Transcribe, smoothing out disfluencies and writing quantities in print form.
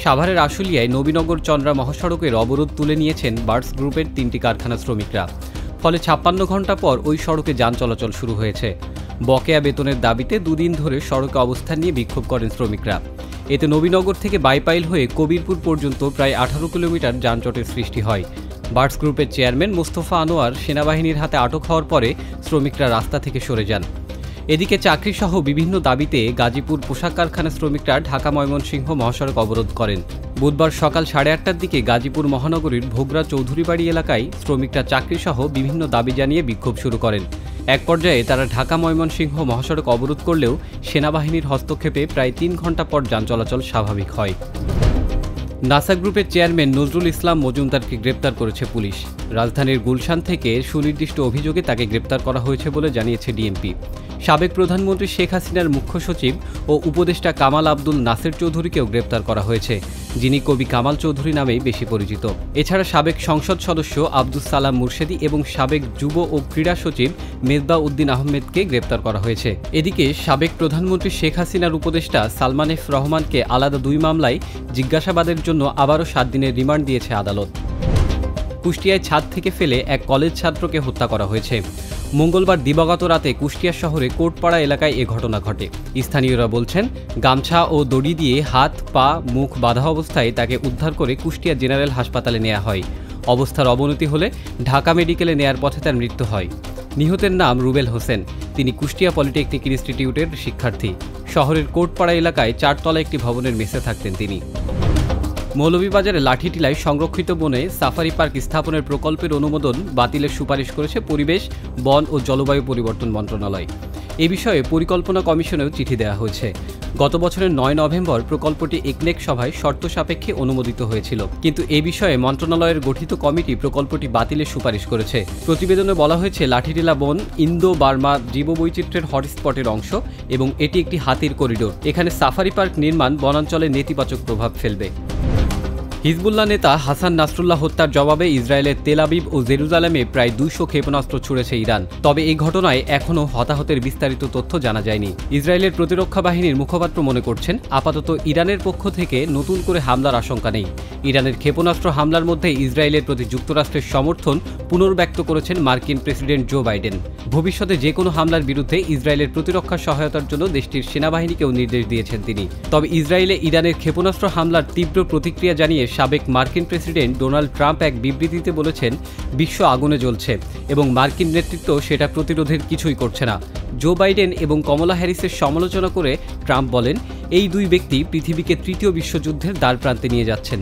সাভারের আশুলিয়ায় নবীনগর চন্দ্রা মহাসড়কের অবরোধ তুলে নিয়েছেন বার্ডস গ্রুপের ৩টি কারখানা শ্রমিকরা। ফলে ৫৬ ঘণ্টা পর ওই সড়কে যান চলাচল শুরু হয়েছে। বকেয়া বেতনের দাবিতে দুদিন ধরে সড়কে অবস্থান নিয়ে বিক্ষোভ করেন শ্রমিকরা। এতে নবীনগর থেকে বাইপাইল হয়ে কবিরপুর পর্যন্ত প্রায় ১৮ কিলোমিটার যানজটের সৃষ্টি হয়। বার্ডস গ্রুপের চেয়ারম্যান মোস্তফা আনোয়ার সেনাবাহিনীর হাতে আটক হওয়ার পরে শ্রমিকরা রাস্তা থেকে সরে যান। এদিকে চাকরিসহ বিভিন্ন দাবিতে গাজীপুর পোশাক কারখানা শ্রমিকরা ঢাকা ময়মনসিংহ মহাসড়ক অবরোধ করেন। বুধবার সকাল ৮:৩০টার দিকে গাজীপুর মহানগরীর ভোগড়া চৌধুরীবাড়ি এলাকায় শ্রমিকরা চাকরিসহ বিভিন্ন দাবি জানিয়ে বিক্ষোভ শুরু করেন। এক পর্যায়ে তারা ঢাকা ময়মনসিংহ মহাসড়ক অবরোধ করলেও সেনাবাহিনীর হস্তক্ষেপে প্রায় ৩ ঘণ্টা পর যান চলাচল স্বাভাবিক হয়। নাসা গ্রুপের চেয়ারম্যান নজরুল ইসলাম মজুমদারকে গ্রেপ্তার করেছে পুলিশ। রাজধানীর গুলশান থেকে সুনির্দিষ্ট অভিযোগে তাকে গ্রেপ্তার করা হয়েছে বলে জানিয়েছে ডিএমপি। সাবেক প্রধানমন্ত্রী শেখ হাসিনার মুখ্য সচিব ও উপদেষ্টা কামাল আব্দুল নাসের চৌধুরীকেও গ্রেপ্তার করা হয়েছে, যিনি কবি কামাল চৌধুরী নামেই বেশি পরিচিত। এছাড়া সাবেক সংসদ সদস্য আব্দুস সালাম মুর্শেদি এবং সাবেক যুব ও ক্রীড়া সচিব মেজবাহ উদ্দিন আহমেদকে গ্রেপ্তার করা হয়েছে। এদিকে সাবেক প্রধানমন্ত্রী শেখ হাসিনার উপদেষ্টা সালমান এফ রহমানকে আলাদা ২ মামলায় জিজ্ঞাসাবাদের জন্য আবারও ৭ দিনের রিমান্ড দিয়েছে আদালত। কুষ্টিয়ায় ছাদ থেকে ফেলে এক কলেজ ছাত্রকে হত্যা করা হয়েছে। মঙ্গলবার দিবাগত রাতে কুষ্টিয়া শহরে কোটপাড়া এলাকায় এ ঘটনা ঘটে। স্থানীয়রা বলছেন, গামছা ও দড়ি দিয়ে হাত, পা, মুখ বাঁধা অবস্থায় তাকে উদ্ধার করে কুষ্টিয়া জেনারেল হাসপাতালে নেওয়া হয়। অবস্থার অবনতি হলে ঢাকা মেডিকেলে নেয়ার পথে তার মৃত্যু হয়। নিহতের নাম রুবেল হোসেন। তিনি কুষ্টিয়া পলিটেকনিক ইনস্টিটিউটের শিক্ষার্থী। শহরের কোটপাড়া এলাকায় ৪ তলা একটি ভবনের মেসে থাকতেন তিনি। মৌলভীবাজারে লাঠিটিলায় সংরক্ষিত বনে সাফারি পার্ক স্থাপনের প্রকল্পের অনুমোদন বাতিলের সুপারিশ করেছে পরিবেশ, বন ও জলবায়ু পরিবর্তন মন্ত্রণালয়। এ বিষয়ে পরিকল্পনা কমিশনেও চিঠি দেওয়া হয়েছে। গত বছরের ৯ নভেম্বর প্রকল্পটি একনেক সভায় শর্ত সাপেক্ষে অনুমোদিত হয়েছিল, কিন্তু এ বিষয়ে মন্ত্রণালয়ের গঠিত কমিটি প্রকল্পটি বাতিলের সুপারিশ করেছে। প্রতিবেদনে বলা হয়েছে, লাঠিটিলা বন ইন্দো বার্মা জীববৈচিত্র্যের হটস্পটের অংশ এবং এটি একটি হাতির করিডোর। এখানে সাফারি পার্ক নির্মাণ বনাঞ্চলে নেতিবাচক প্রভাব ফেলবে। হিজবুল্লাহ নেতা হাসান নাসরুল্লাহ হত্যার জবাবে ইসরায়েলের তেল আবিব ও জেরুজালেমে প্রায় ২০০ ক্ষেপণাস্ত্র ছুড়েছে ইরান। তবে এই ঘটনায় এখনও হতাহতের বিস্তারিত তথ্য জানা যায়নি। ইসরায়েলের প্রতিরক্ষা বাহিনীর মুখপাত্র মনে করছেন, আপাতত ইরানের পক্ষ থেকে নতুন করে হামলার আশঙ্কা নেই। ইরানের ক্ষেপণাস্ত্র হামলার মধ্যে ইসরায়েলের প্রতি যুক্তরাষ্ট্রের সমর্থন পুনর্ব্যক্ত করেছেন মার্কিন প্রেসিডেন্ট জো বাইডেন। ভবিষ্যতে যে কোনো হামলার বিরুদ্ধে ইসরায়েলের প্রতিরক্ষা সহায়তার জন্য দেশটির সেনাবাহিনীকেও নির্দেশ দিয়েছেন তিনি। তবে ইসরায়েলে ইরানের ক্ষেপণাস্ত্র হামলার তীব্র প্রতিক্রিয়া জানিয়ে সাবেক মার্কিন প্রেসিডেন্ট ডোনাল্ড ট্রাম্প এক বিবৃতিতে বলেছেন, বিশ্ব আগুনে জ্বলছে এবং মার্কিন নেতৃত্ব সেটা প্রতিরোধের কিছুই করছে না। জো বাইডেন এবং কমলা হ্যারিসের সমালোচনা করে ট্রাম্প বলেন, এই ২ ব্যক্তি পৃথিবীকে তৃতীয় বিশ্বযুদ্ধের দ্বারপ্রান্তে নিয়ে যাচ্ছেন।